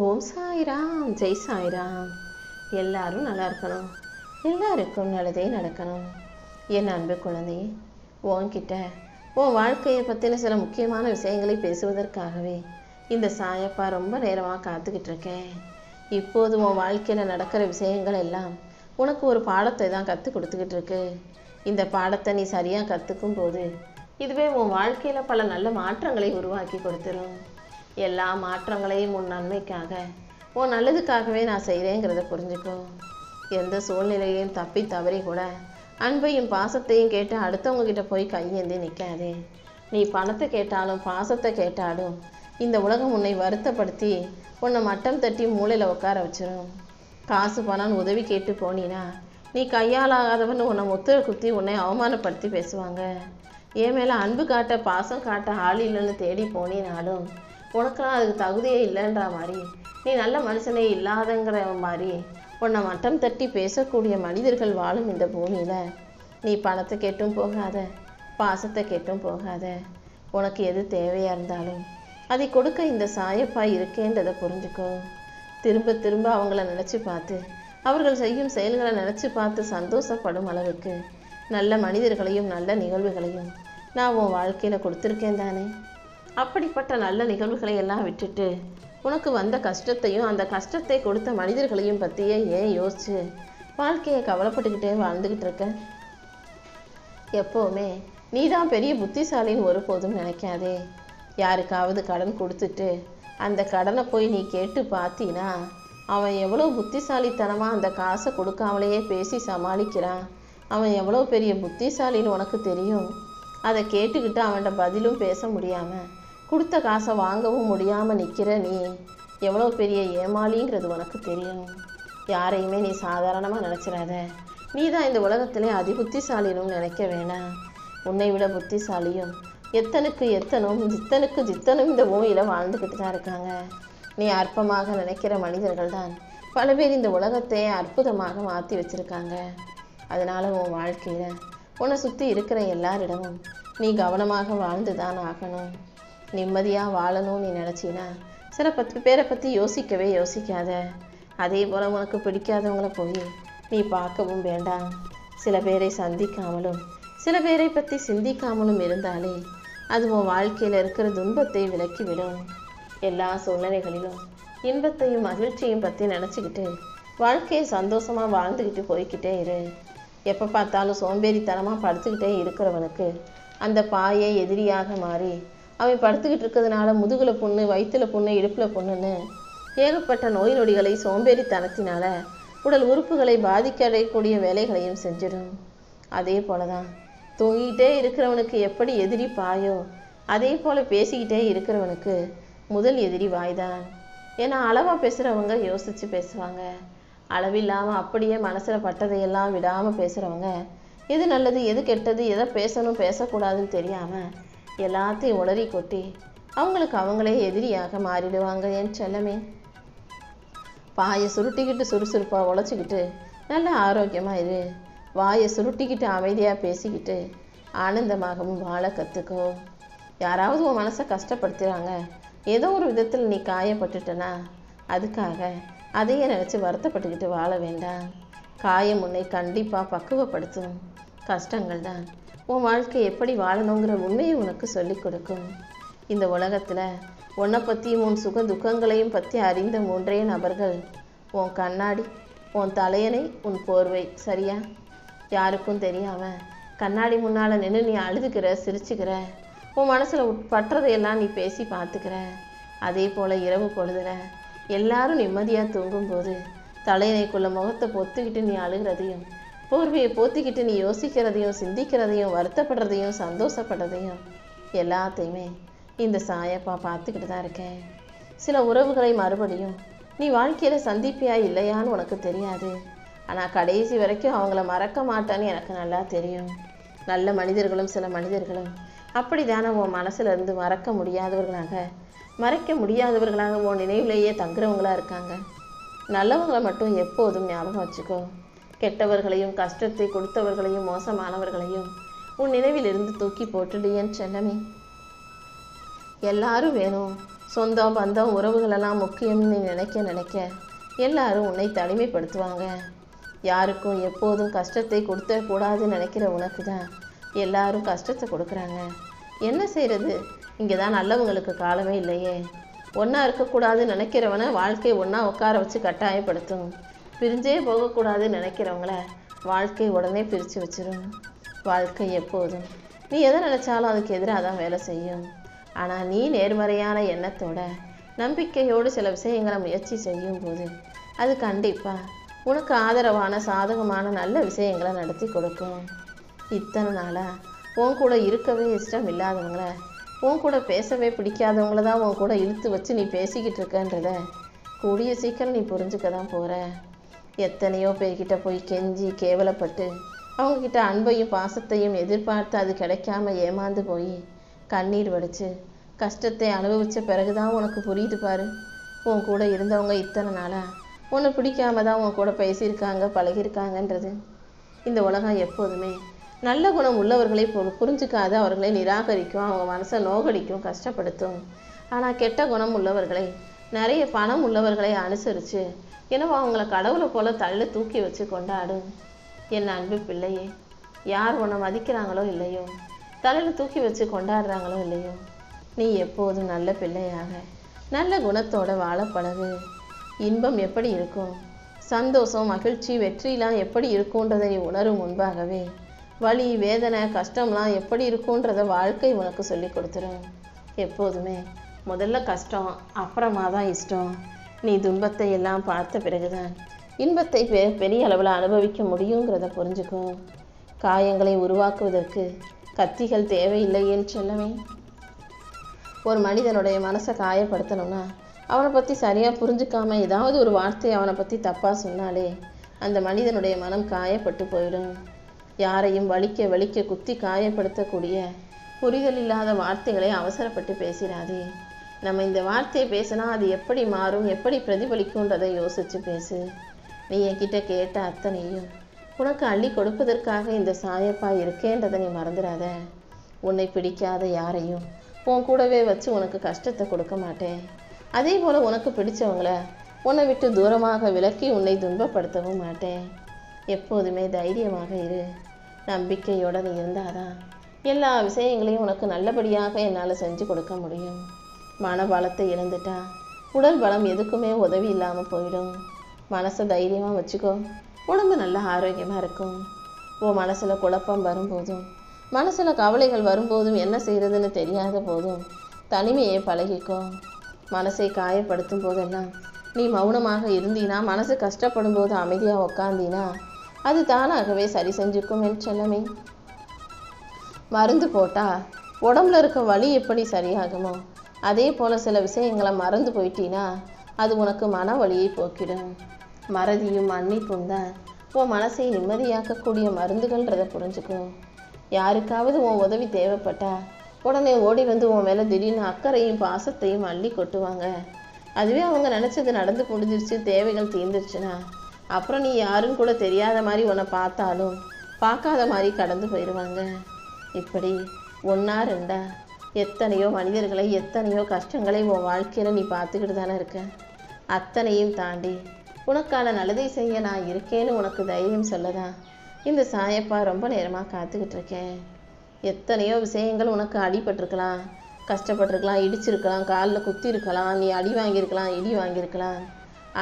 ஓம் சாய்ராம், ஜெய் சாய்ராம். எல்லாரும் நல்லா இருக்கணும், எல்லாருக்கும் நல்லதே நடக்கணும். என் அன்பு குழந்தையே, உன்கிட்ட உன் வாழ்க்கையை பற்றின சில முக்கியமான விஷயங்களை பேசுவதற்காகவே இந்த சாயப்பா ரொம்ப நேரமாக காத்துக்கிட்டு இருக்கேன். இப்போது உன் வாழ்க்கையில் நடக்கிற விஷயங்கள் எல்லாம் உனக்கு ஒரு பாடத்தை தான் கற்றுக் கொடுத்துக்கிட்டு இருக்கு. இந்த பாடத்தை நீ சரியாக கற்றுக்கும் போது இதுவே உன் வாழ்க்கையில் பல நல்ல மாற்றங்களை உருவாக்கி கொடுத்துரும். எல்லா மாற்றங்களையும் உன் நன்மைக்காக, உன் நல்லதுக்காகவே நான் செய்கிறேங்கிறத புரிஞ்சுக்கோ. எந்த சூழ்நிலையையும் தப்பி தவறி கூட அன்பையும் பாசத்தையும் கேட்டு அடுத்தவங்க கிட்ட போய் கையேந்தி நிற்காதே. நீ பணத்தை கேட்டாலும் பாசத்தை கேட்டாலும் இந்த உலகம் உன்னை வருத்தப்படுத்தி உன்னை மட்டம் தட்டி மூளையில் உட்கார வச்சிடும். காசு பணம் உதவி கேட்டு போனீனா நீ கையாளாகாதவன்னு உன்னை முத்திர குத்தி உன்னை அவமானப்படுத்தி பேசுவாங்க. என் மேலே அன்பு காட்ட பாசம் காட்ட ஆள் இல்லைன்னு தேடி போனினாலும் உனக்கெல்லாம் அதுக்கு தகுதியே இல்லைன்ற மாதிரி, நீ நல்ல மனுஷனே இல்லாதங்கிற மாதிரி உன்னை மட்டம் தட்டி பேசக்கூடிய மனிதர்கள் வாழும் இந்த பூமியில் நீ பணத்தை கேட்டும் போகாத, பாசத்தை கேட்டும் போகாத. உனக்கு எது தேவையாக இருந்தாலும் அதை கொடுக்க இந்த சாயப்பா இருக்கேன்றதை புரிஞ்சுக்கோ. திரும்ப திரும்ப அவங்கள நினச்சி பார்த்து, அவர்கள் செய்யும் செயல்களை நினச்சி பார்த்து சந்தோஷப்படும் அளவுக்கு நல்ல மனிதர்களையும் நல்ல நிகழ்வுகளையும் நான் உன் வாழ்க்கையில் கொடுத்துருக்கேன் தானே. அப்படிப்பட்ட நல்ல நிகழ்வுகளை எல்லாம் விட்டுட்டு உனக்கு வந்த கஷ்டத்தையும் அந்த கஷ்டத்தை கொடுத்த மனிதர்களையும் பற்றியே ஏன் யோசிச்சு வாழ்க்கையை கவலைப்பட்டுக்கிட்டே வாழ்ந்துக்கிட்டு இருக்க? எப்போவுமே நீ தான் பெரிய புத்திசாலின்னு ஒருபோதும் நினைக்காதே. யாருக்காவது கடன் கொடுத்துட்டு அந்த கடனை போய் நீ கேட்டு பார்த்தீனா அவன் எவ்வளோ புத்திசாலித்தனமாக அந்த காசை கொடுக்காமலேயே பேசி சமாளிக்கிறான். அவன் எவ்வளோ பெரிய புத்திசாலின்னு உனக்கு தெரியும். அதை கேட்டுக்கிட்டு அவன்கிட்ட பதிலும் பேச முடியாமல், கொடுத்த காசை வாங்கவும் முடியாமல் நிற்கிற நீ எவ்வளோ பெரிய ஏமாளிங்கிறது உனக்கு தெரியும். யாரையுமே நீ சாதாரணமாக நினச்சிடாத. நீ தான் இந்த உலகத்திலே அதி புத்திசாலினும் நினைக்க வேணாம். உன்னை விட புத்திசாலியும் எத்தனுக்கு எத்தனும் ஜித்தனுக்கு ஜித்தனும் இந்த பூமியில் வாழ்ந்துக்கிட்டு தான் இருக்காங்க. நீ அற்பமாக நினைக்கிற மனிதர்கள் தான் பல பேர் இந்த உலகத்தை அற்புதமாக மாற்றி வச்சுருக்காங்க. அதனால் உன் வாழ்க்கையில் உன்னை சுற்றி இருக்கிற எல்லாரிடமும் நீ கவனமாக வாழ்ந்து தான் ஆகணும். நிம்மதியாக வாழணும்னு நீ நினச்சினா சில 10 பேரை பற்றி யோசிக்கவே யோசிக்காத. அதே போல் உனக்கு பிடிக்காதவங்கள போய் நீ பார்க்கவும் வேண்டாம். சில பேரை சந்திக்காமலும் சில பேரை பற்றி சிந்திக்காமலும் இருந்தாலே அது உன் வாழ்க்கையில் இருக்கிற துன்பத்தை விலக்கிவிடும். எல்லா சூழ்நிலைகளிலும் இன்பத்தையும் மகிழ்ச்சியும் பற்றி நினச்சிக்கிட்டு வாழ்க்கையை சந்தோஷமாக வாழ்ந்துக்கிட்டு போய்கிட்டே இரு. எப்போ பார்த்தாலும் சோம்பேறித்தனமாக படுத்துக்கிட்டே இருக்கிறவனுக்கு அந்த பாயை எதிரியாக மாறி அவன் படுத்துக்கிட்டு இருக்கிறதுனால முதுகில் புண்ணு, வயிற்றில் புண்ணு, இடுப்பில் புண்ணுன்னு ஏகப்பட்ட நோய் நொடிகளை சோம்பேறித்தனத்தினால உடல் உறுப்புகளை பாதிக்கக்கூடிய வேலைகளையும் செஞ்சிடும். அதே போல தான் தூங்கிக்கிட்டே இருக்கிறவனுக்கு எப்படி எதிரி பாயோ அதே போல் பேசிக்கிட்டே இருக்கிறவனுக்கு முதல் எதிரி வாய்தான். ஏன்னா அளவாக பேசுகிறவங்க யோசித்து பேசுவாங்க. அளவில்லாமல் அப்படியே மனசில் பட்டதையெல்லாம் விடாமல் பேசுகிறவங்க எது நல்லது எது கெட்டது, எதை பேசணும் பேசக்கூடாதுன்னு தெரியாமல் எல்லாத்தையும் உளறி கொட்டி அவங்களுக்கு அவங்களே எதிரியாக மாறிடுவாங்க. என் செல்லமே, பாயை சுருட்டிக்கிட்டு சுறுசுறுப்பாக உழைச்சிக்கிட்டு நல்ல ஆரோக்கியமாக இரு. வாயை சுருட்டிக்கிட்டு அமைதியாக பேசிக்கிட்டு ஆனந்தமாகவும் வாழ கற்றுக்கோ. யாராவது உன் மனசை கஷ்டப்படுத்துகிறாங்க, ஏதோ ஒரு விதத்தில் நீ காயப்பட்டுட்டனா அதுக்காக அதையே நினச்சி வருத்தப்பட்டுக்கிட்டு வாழ வேண்டாம். காயம் உன்னை கண்டிப்பாக பக்குவப்படுத்தும். கஷ்டங்கள் தான் உன் வாழ்க்கை எப்படி வாழணுங்கிற உண்மையை உனக்கு சொல்லிக் கொடுக்கும். இந்த உலகத்தில் உன்னை பற்றியும் உன் சுக துக்கங்களையும் பற்றி அறிந்த 3 நபர்கள் உன் கண்ணாடி, உன் தலையணை, உன் போர்வை. சரியா? யாருக்கும் தெரியாமல் கண்ணாடி முன்னால் நின்று நீ அழுதுக்கிற, சிரிச்சுக்கிற, உன் மனசில் பற்றதையெல்லாம் நீ பேசி பார்த்துக்கிற. அதே போல் இரவு பொழுதுல எல்லாரும் நிம்மதியாக தூங்கும்போது தலையணைக்குள்ள முகத்தை பொத்துக்கிட்டு நீ அழுகிறதையும், போர்வையை போத்திக்கிட்டு நீ யோசிக்கிறதையும், சிந்திக்கிறதையும், வருத்தப்படுறதையும், சந்தோஷப்படுறதையும் எல்லாத்தையுமே இந்த சாயப்பா பார்த்துக்கிட்டு தான் இருக்கேன். சில உறவுகளை மறுபடியும் நீ வாழ்க்கையில் சந்திப்பியா இல்லையான்னு உனக்கு தெரியாது. ஆனால் கடைசி வரைக்கும் அவங்கள மறக்க மாட்டான்னு எனக்கு நல்லா தெரியும். நல்ல மனிதர்களும் சில மனிதர்களும் அப்படி தானே உன் மனசில் இருந்து மறக்க முடியாதவர்களாக உன் நினைவிலேயே தங்குறவங்களாக இருக்காங்க. நல்லவங்களை மட்டும் எப்போதும் ஞாபகம் வச்சுக்கோ. கெட்டவர்களையும் கஷ்டத்தை கொடுத்தவர்களையும் மோசமானவர்களையும் உன் நினைவில் இருந்து தூக்கி போட்டுடு. என் செல்லமே, எல்லாரும் வேணும், சொந்தம் பந்தம் உறவுகளெல்லாம் முக்கியம்னு நீ நினைக்க எல்லாரும் உன்னை தனிமைப்படுத்துவாங்க. யாருக்கும் எப்போதும் கஷ்டத்தை கொடுத்துடக்கூடாதுன்னு நினைக்கிற உனக்கு தான் எல்லாரும் கஷ்டத்தை கொடுக்குறாங்க. என்ன செய்கிறது? இங்கே தான் நல்லவங்களுக்கு காலமே இல்லையே. ஒன்றா இருக்கக்கூடாதுன்னு நினைக்கிறவனை வாழ்க்கை ஒன்றா உட்கார வச்சு கட்டாயப்படுத்தும். பிரிஞ்சே போகக்கூடாதுன்னு நினைக்கிறவங்கள வாழ்க்கை உடனே பிரித்து வச்சிடும். வாழ்க்கை எப்போதும் நீ எதை நினச்சாலும் அதுக்கு எதிராக தான் வேலை செய்யும். ஆனால் நீ நேர்மறையான எண்ணத்தோட நம்பிக்கையோடு சில விஷயங்களை முயற்சி செய்யும் போது அது கண்டிப்பாக உனக்கு ஆதரவான சாதகமான நல்ல விஷயங்களை நடத்தி கொடுக்கும். இத்தனை நாளாக உன் கூட இருக்கவே இஷ்டம் இல்லாதவங்கள, உன் கூட பேசவே பிடிக்காதவங்கள தான் உன் கூட இழுத்து வச்சு நீ பேசிக்கிட்டு இருக்கன்றத கூடிய சீக்கிரம் நீ புரிஞ்சுக்க தான் போகிற. எத்தனையோ பேர்கிட்ட போய் கெஞ்சி கேவலப்பட்டு அவங்கக்கிட்ட அன்பையும் பாசத்தையும் எதிர்பார்த்து அது கிடைக்காம ஏமாந்து போய் கண்ணீர் வடித்து கஷ்டத்தை அனுபவித்த பிறகு தான் உனக்கு புரியுது பாரு. உன் கூட இருந்தவங்க இத்தனை நாளாக உன்னை பிடிக்காம தான் உன் கூட பேசியிருக்காங்க, பழகியிருக்காங்கன்றது. இந்த உலகம் எப்போதுமே நல்ல குணம் உள்ளவர்களை புரிஞ்சுக்காத அவர்களை நிராகரிக்கும், அவங்க மனசை நோகடிக்கும், கஷ்டப்படுத்தும். ஆனால் கெட்ட குணம் உள்ளவர்களை, நிறைய பணம் உள்ளவர்களை அனுசரித்து எனவே அவங்கள கடவுளை போல தள்ளி தூக்கி வச்சு கொண்டாடும். என் அன்பு பிள்ளையே, யார் உன்னை மதிக்கிறாங்களோ இல்லையோ, தலையில் தூக்கி வச்சு கொண்டாடுறாங்களோ இல்லையோ, நீ எப்போதும் நல்ல பிள்ளையாக நல்ல குணத்தோட வாழ பழகு. இன்பம் எப்படி இருக்கும், சந்தோஷம், மகிழ்ச்சி, வெற்றிலாம் எப்படி இருக்குன்றதை நீ உணரும் முன்பாகவே வலி, வேதனை, கஷ்டம்லாம் எப்படி இருக்குன்றத வாழ்க்கை உனக்கு சொல்லி கொடுத்துரும். எப்போதுமே முதல்ல கஷ்டம், அப்புறமா தான் இஷ்டம். நீ துன்பத்தை எல்லாம் பார்த்த பிறகுதான் இன்பத்தை பெரிய அளவில் அனுபவிக்க முடியுங்கிறத புரிஞ்சுக்கும். காயங்களை உருவாக்குவதற்கு கத்திகள் தேவையில்லைன்னு சொல்லவே. ஒரு மனிதனுடைய மனசை காயப்படுத்தணும்னா அவனை பற்றி சரியாக புரிஞ்சுக்காம ஏதாவது ஒரு வார்த்தை அவனை பற்றி தப்பாக சொன்னாலே அந்த மனிதனுடைய மனம் காயப்பட்டு போயிடும். யாரையும் வலிக்க குத்தி காயப்படுத்தக்கூடிய புரிதல் இல்லாத வார்த்தைகளை அவசரப்பட்டு பேசிடாதே. நம்ம இந்த வார்த்தையை பேசினா அது எப்படி மாறும், எப்படி பிரதிபலிக்கும்ன்றதை யோசித்து பேசு. நீ என்கிட்ட கேட்ட அத்தனையும் உனக்கு அள்ளி கொடுப்பதற்காக இந்த சாயப்பா இருக்கேன்றதை நீ மறந்துடாத. உன்னை பிடிக்காத யாரையும் உன் கூடவே வச்சு உனக்கு கஷ்டத்தை கொடுக்க மாட்டேன். அதே போல் உனக்கு பிடிச்சவங்கள உன்னை விட்டு தூரமாக விலக்கி உன்னை துன்பப்படுத்தவும் மாட்டேன். எப்போதுமே தைரியமாக இரு. நம்பிக்கையோடு நீ இருந்தாதான் எல்லா விஷயங்களையும் உனக்கு நல்லபடியாக என்னால் செஞ்சு கொடுக்க முடியும். மனபலத்தை இழந்துட்டா உடல் பலம் எதுக்குமே உதவி இல்லாமல் போயிடும். மனசை தைரியமாக வச்சுக்கோ, உடம்பு நல்லா ஆரோக்கியமாக இருக்கும். உன் மனசில் குழப்பம் வரும்போதும் மனசில் கவலைகள் வரும்போதும் என்ன செய்கிறதுன்னு தெரியாத போதும் தனிமையை பழகிக்கோ. மனசை காயப்படுத்தும் போதெல்லாம் நீ மௌனமாக இருந்தீனா, மனசு கஷ்டப்படும் போது அமைதியாக உக்காந்தீனா அது தானாகவே சரி செஞ்சுக்கும் என் செல்லமே. மருந்து போட்டால் உடம்புல இருக்க வலி எப்படி சரியாகுமோ அதே போல் சில விஷயங்களை மறந்து போயிட்டீனா அது உனக்கு மன வலியை போக்கிடும். மறதியும் மன்னிப்பும் தான் உன் மனசை நிம்மதியாக்கக்கூடிய மருந்துகள்ன்றதை புரிஞ்சுக்கும். யாருக்காவது உன் உதவி தேவைப்பட்டா உடனே ஓடி வந்து உன் மேலே திடீர்னு அக்கறையும் பாசத்தையும் அள்ளி கொட்டுவாங்க. அதுவே அவங்க நினச்சது நடந்து முடிஞ்சிருச்சு, தேவைகள் தீர்ந்துருச்சுன்னா அப்புறம் நீ யாருன்னு கூட தெரியாத மாதிரி உன்னை பார்த்தாலும் பார்க்காத மாதிரி கடந்து போயிடுவாங்க. இப்படி ஒன்றா ரெண்டா எத்தனையோ மனிதர்களை, எத்தனையோ கஷ்டங்களை உன் வாழ்க்கையில் நீ பார்த்துக்கிட்டு தானே இருக்க. அத்தனையும் தாண்டி உனக்கான நல்லதை செய்ய நான் இருக்கேன்னு உனக்கு தைரியம் சொல்லதான் இந்த சாயப்பா ரொம்ப நேரமாக காத்துக்கிட்டு இருக்கேன். எத்தனையோ விஷயங்கள் உனக்கு அடிபட்டிருக்கலாம், கஷ்டப்பட்டிருக்கலாம், இடிச்சிருக்கலாம், காலில் குத்தி இருக்கலாம், நீ அடி வாங்கியிருக்கலாம், இடி வாங்கியிருக்கலாம்.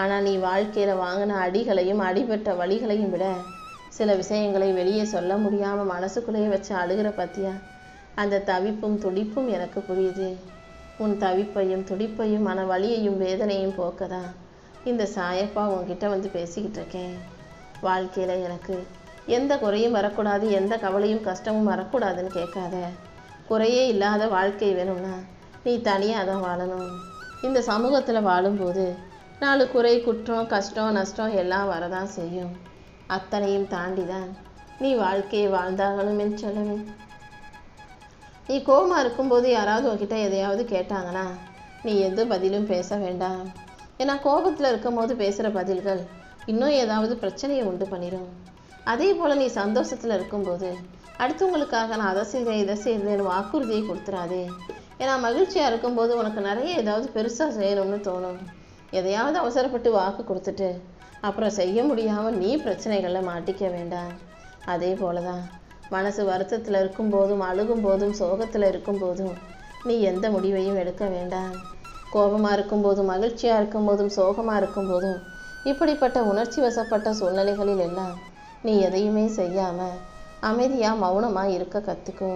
ஆனால் நீ வாழ்க்கையில் வாங்கின அடிகளையும் அடிபட்ட வலிகளையும் விட சில விஷயங்களை வெளியே சொல்ல முடியாமல் மனசுக்குள்ளேயே வச்சு அழுகிற பற்றியா அந்த தவிப்பும் துடிப்பும் எனக்கு புரியுது. உன் தவிப்பையும் துடிப்பையும் மன வலியையும் வேதனையும் போக்கதான் இந்த சாயப்பா உன்கிட்ட வந்து பேசிக்கிட்டு இருக்கேன். வாழ்க்கையில் எனக்கு எந்த குறையும் வரக்கூடாது, எந்த கவலையும் கஷ்டமும் வரக்கூடாதுன்னு கேட்காத. குறையே இல்லாத வாழ்க்கை வேணும்னா நீ தனியாக தான் வாழணும். இந்த சமூகத்தில் வாழும்போது 4 குறை, குற்றம், கஷ்டம், நஷ்டம் எல்லாம் வரதான் செய்யும். அத்தனையும் தாண்டி தான் நீ வாழ்க்கையை வாழ்ந்தாகணும் என்று சொல்லவே. நீ கோபமாக இருக்கும்போது யாராவது உன்கிட்ட எதையாவது கேட்டாங்கன்னா நீ எந்த பதிலும் பேச வேண்டாம். ஏன்னா கோபத்தில் இருக்கும் போது பேசுகிற பதில்கள் இன்னும் ஏதாவது பிரச்சனையை உண்டு பண்ணிடும். அதே போல் நீ சந்தோஷத்தில் இருக்கும்போது அடுத்தவங்களுக்காக நான் அதை செய்கிறேன் இதை செய்கிறேன்னு வாக்குறுதியை கொடுத்துடாதே. ஏன்னா மகிழ்ச்சியாக இருக்கும்போது உனக்கு நிறைய ஏதாவது பெருசாக செய்யணும்னு தோணும். எதையாவது அவசரப்பட்டு வாக்கு கொடுத்துட்டு அப்புறம் செய்ய முடியாமல் நீ பிரச்சனைகளில் மாட்டிக்க வேண்டாம். அதே போல தான் மனசு வருத்தத்தில் இருக்கும்போதும், அழுகும் போதும், சோகத்தில் இருக்கும்போதும் நீ எந்த முடிவையும் எடுக்க வேண்டாம். கோபமாக இருக்கும்போதும், மகிழ்ச்சியாக இருக்கும்போதும், சோகமாக இருக்கும்போதும், இப்படிப்பட்ட உணர்ச்சி வசப்பட்ட சூழ்நிலைகளில் எல்லாம் நீ எதையுமே செய்யாமல் அமைதியாக மௌனமாக இருக்க கற்றுக்கோ.